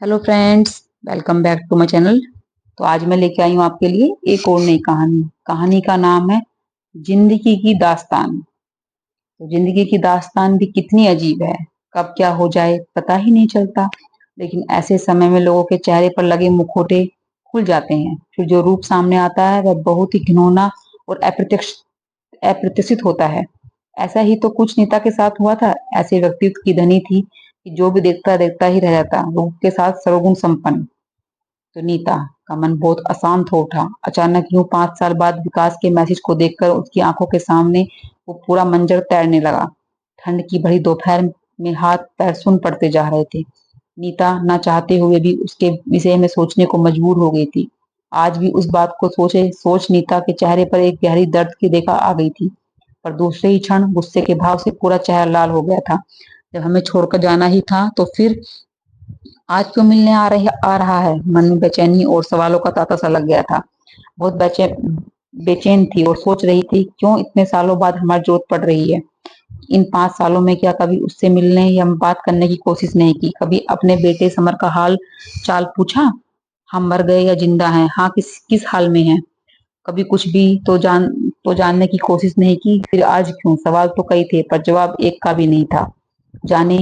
Hello friends, welcome back to my channel. तो आज मैं लेके आई हूँ आपके लिए एक और नई कहानी। कहानी का नाम है जिंदगी की दास्तान। तो जिंदगी की दास्तान भी कितनी अजीब है, कब क्या हो जाए पता ही नहीं चलता। लेकिन ऐसे समय में लोगों के चेहरे पर लगे मुखौटे खुल जाते हैं, फिर जो रूप सामने आता है वह बहुत ही घिनौना और अप्रत्याशित होता है। ऐसा ही तो कुछ नीता के साथ हुआ था। ऐसे व्यक्तित्व की धनी थी कि जो भी देखता देखता ही रह जाता, रूप के साथ सर्वगुण संपन्न। तो नीता का मन बहुत अशांत हो उठा। अचानक यूं 5 साल बाद विकास के मैसेज को देखकर उसकी आंखों के सामने वो पूरा मंजर तैरने लगा। ठंड की भरी दोपहर में हाथ पैर सुन पड़ते जा रहे थे। नीता न चाहते हुए भी उसके विषय में सोचने को मजबूर हो गई थी। आज भी उस बात को सोचे सोच नीता के चेहरे पर एक गहरी दर्द की रेखा आ गई थी। पर दूसरे ही क्षण गुस्से के भाव से पूरा चेहरा लाल हो गया था। जब हमें छोड़कर जाना ही था तो फिर आज क्यों मिलने आ रहा है? मन में बेचैनी और सवालों का तांता सा लग गया था। बहुत बेचैन थी और सोच रही थी क्यों इतने सालों बाद हमारी जरूरत पड़ रही है। इन 5 सालों में क्या कभी उससे मिलने या बात करने की कोशिश नहीं की? कभी अपने बेटे समर का हाल चाल पूछा? हम मर गए या जिंदा हैं? हाँ, किस किस हाल में है? कभी कुछ भी तो जानने की कोशिश नहीं की। फिर आज क्यों? सवाल तो कई थे पर जवाब एक का भी नहीं था। जाने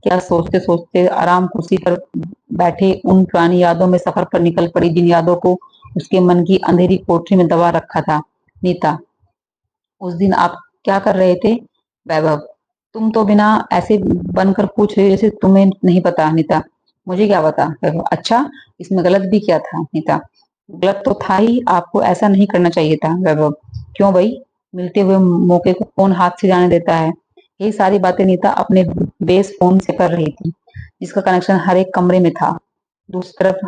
क्या सोचते सोचते आराम कुर्सी पर बैठे उन पुरानी यादों में सफर पर निकल पड़ी, जिन यादों को उसके मन की अंधेरी कोठरी में दबा रखा था। नीता, उस दिन आप क्या कर रहे थे? वैभव, तुम तो बिना ऐसे बनकर पूछ रहे हो जैसे तुम्हें नहीं पता। नीता, मुझे क्या पता? वैभव, अच्छा, इसमें गलत भी क्या था? नीता, गलत तो था ही, आपको ऐसा नहीं करना चाहिए था। वैभव, क्यों भाई? मिलते हुए मौके को कौन हाथ से जाने देता है? यही सारी बातें नीता अपने बेस फोन से कर रही थी, जिसका कनेक्शन हर एक कमरे में था। दूसरी तरफ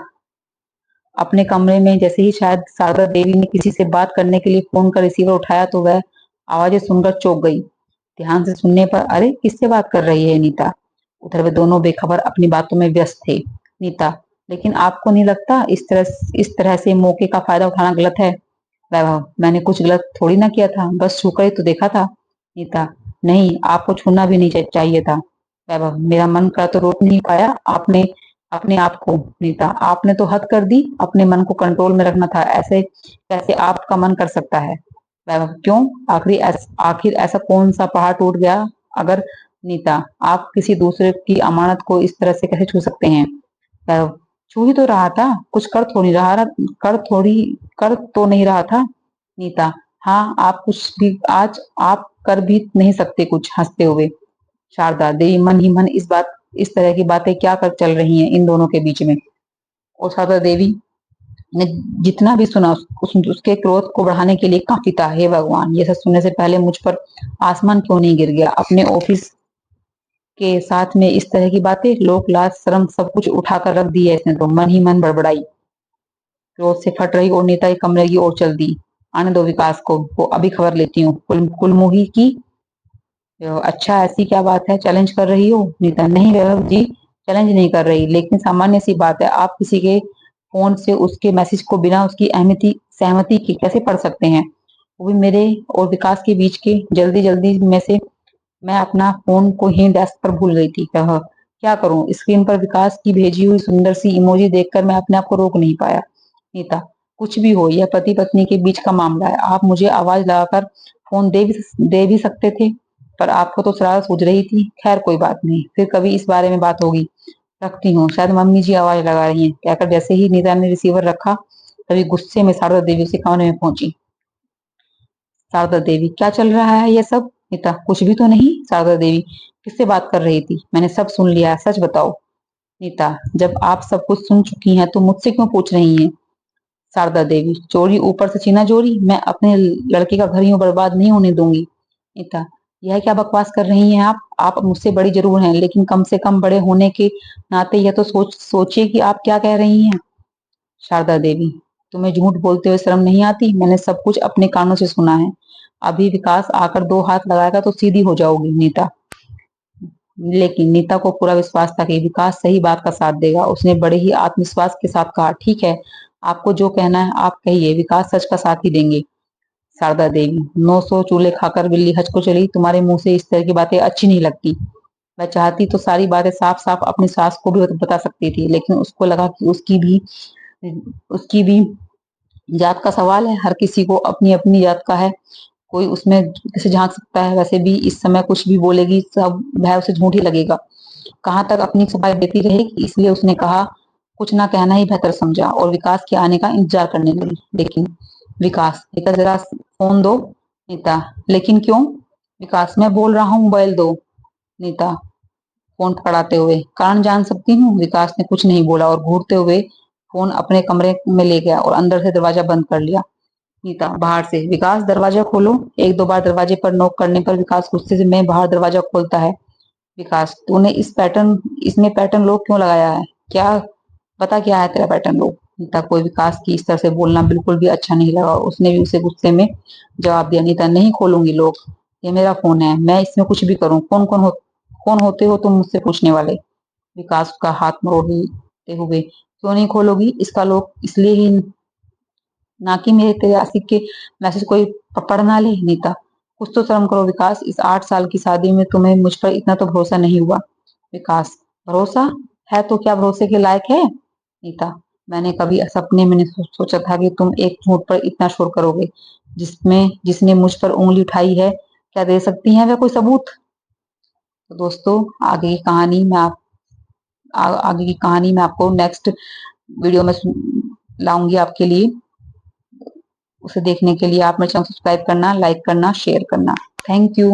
अपने कमरे में जैसे ही शायद शारदा देवी ने किसी से बात करने के लिए फोन का रिसीवर उठाया तो वह आवाजें सुनकर चौंक गई। ध्यान से सुनने पर, अरे किससे बात कर रही है नीता? उधर वे दोनों बेखबर अपनी बातों में व्यस्त थे। नीता, लेकिन आपको नहीं लगता इस तरह से मौके का फायदा उठाना गलत है? वैभव, मैंने कुछ गलत थोड़ी ना किया था, बस छूकर ही तो देखा था। नीता, नहीं, आपको छूना भी नहीं चाहिए था। वैभव, मेरा मन का तो रोक नहीं पाया आपने अपने आप को। नीता, आपने तो हद कर दी, अपने मन को कंट्रोल में रखना था। ऐसे कैसे आपका मन कर सकता है? वैभव, क्यों? आखिर ऐसा कौन सा पहाड़ टूट गया? अगर नीता, आप किसी दूसरे की अमानत को इस तरह से कैसे छू सकते हैं? वैभव, छू ही तो रहा था, कुछ कर तो नहीं रहा था। नीता, हाँ, आप कुछ भी आज आप कर भी नहीं सकते कुछ। हंसते हुए शारदा देवी मन ही मन इस तरह की बातें क्या कर चल रही हैं इन दोनों के बीच में। और शारदा देवी ने जितना भी सुना उसके क्रोध को बढ़ाने के लिए काफी था। हे भगवान, ये सब सुनने से पहले मुझ पर आसमान क्यों नहीं गिर गया? अपने ऑफिस के साथ में इस तरह की बातें, लोक लाज शर्म सब कुछ उठाकर रख दी है इसने तो। मन ही मन बड़बड़ाई, क्रोध से फट रही और नेता के कमरे की ओर चल दी। आने दो विकास को, वो अभी खबर लेती हूँ। कुलमुही की, अच्छा, ऐसी क्या बात है? चैलेंज कर रही हो? नीता, नहीं वैभव जी, चैलेंज नहीं कर रही, लेकिन सामान्य सी बात है। आप किसी के फोन से उसके मैसेज को बिना उसकी सहमति के कैसे पढ़ सकते हैं? वो भी मेरे और विकास के बीच के। जल्दी जल्दी में से मैं अपना फोन को ही डेस्क पर भूल गई थी। क्या करूं? स्क्रीन पर विकास की भेजी हुई सुंदर सी इमोजी देखकर मैं अपने आप को रोक नहीं पाया। नीता, कुछ भी हो, यह पति पत्नी के बीच का मामला है। आप मुझे आवाज लगाकर फोन दे भी सकते थे, पर आपको तो शरारत सूझ रही थी। खैर कोई बात नहीं, फिर कभी इस बारे में बात होगी। रखती हूँ, शायद मम्मी जी आवाज लगा रही हैं। कहकर जैसे ही नीता ने रिसीवर रखा, तभी गुस्से में शारदा देवी उसी कमरे में पहुंची। शारदा देवी, क्या चल रहा है ये सब? नीता, कुछ भी तो नहीं। शारदा देवी, किससे बात कर रही थी? मैंने सब सुन लिया, सच बताओ। नीता, जब आप सब कुछ सुन चुकी हैं तो मुझसे क्यों पूछ रही हैं? शारदा देवी, चोरी ऊपर से चीना चोरी, मैं अपने लड़के का घर यूं बर्बाद नहीं होने दूंगी। नीता, यह क्या बकवास कर रही हैं आप मुझसे बड़ी जरूर हैं, लेकिन कम से कम बड़े होने के नाते यह तो सोचिए कि आप क्या कह रही हैं। शारदा देवी, तुम्हें झूठ बोलते हुए शर्म नहीं आती? मैंने सब कुछ अपने कानों से सुना है। अभी विकास आकर 2 हाथ लगाएगा तो सीधी हो जाओगी। नीता, लेकिन नीता को पूरा विश्वास था कि विकास सही बात का साथ देगा। उसने बड़े ही आत्मविश्वास के साथ कहा, ठीक है, आपको जो कहना है आप कहिए, विकास सच का साथ ही देंगे। शारदा देवी, 900 चूल्हे खाकर बिल्ली हज को चली, तुम्हारे मुंह से इस तरह की बातें अच्छी नहीं लगती। वह चाहती तो सारी बातें साफ साफ अपनी सास को भी बता सकती थी, लेकिन उसको लगा कि उसकी भी जात का सवाल है। हर किसी को अपनी अपनी जात का है, कोई उसमें कैसे झांक सकता है। वैसे भी इस समय कुछ भी बोलेगी सब वह उसे झूठ ही लगेगा, कहाँ तक अपनी सफाई देती रहेगी। इसलिए उसने कहा कुछ ना कहना ही बेहतर समझा और विकास के आने का इंतजार करने लगी। लेकिन विकास, नीता जरा फोन दो। नीता, लेकिन क्यों? विकास, मैं बोल रहा हूँ मोबाइल दो। नीता फोन पकड़ाते हुए, कारण जान सकती हूँ। विकास ने कुछ नहीं बोला और घूरते हुए फोन अपने कमरे में ले गया और अंदर से दरवाजा बंद कर लिया। नीता बाहर से, विकास दरवाजा खोलो। एक दो बार दरवाजे पर नॉक करने पर विकास गुस्से से मैं बाहर दरवाजा खोलता है। विकास, तूने इसमें पैटर्न लॉक क्यों लगाया है? क्या पता क्या है तेरा पैटर्न लॉक? नीता को विकास की इस तरह से बोलना बिल्कुल भी अच्छा नहीं लगा। उसने भी उसे गुस्से में जवाब दिया, नीता नहीं खोलूंगी लॉक, ये मेरा फोन है, मैं इसमें कुछ भी करूं। कौन होते हो तुम मुझसे पूछने वाले? विकास का हाथ मरोड़ते हुए, क्यों नहीं खोलोगी इसका लॉक? इसलिए ही ना कि मेरे तेरे आशिक के मैसेज कोई पढ़ ना ले। नीता, कुछ तो शर्म करो विकास, इस 8 साल की शादी में तुम्हें मुझ पर इतना तो भरोसा नहीं हुआ। विकास, भरोसा है तो क्या भरोसे के लायक है? नीता, मैंने कभी सपने में नहीं सोचा था कि तुम एक झूठ पर इतना शोर करोगे। जिसने मुझ पर उंगली उठाई है, क्या दे सकती है वह कोई सबूत? तो दोस्तों, आगे की कहानी मैं आपको नेक्स्ट वीडियो में लाऊंगी आपके लिए। उसे देखने के लिए आप मेरे चैनल सब्सक्राइब करना, लाइक करना, शेयर करना। Thank you.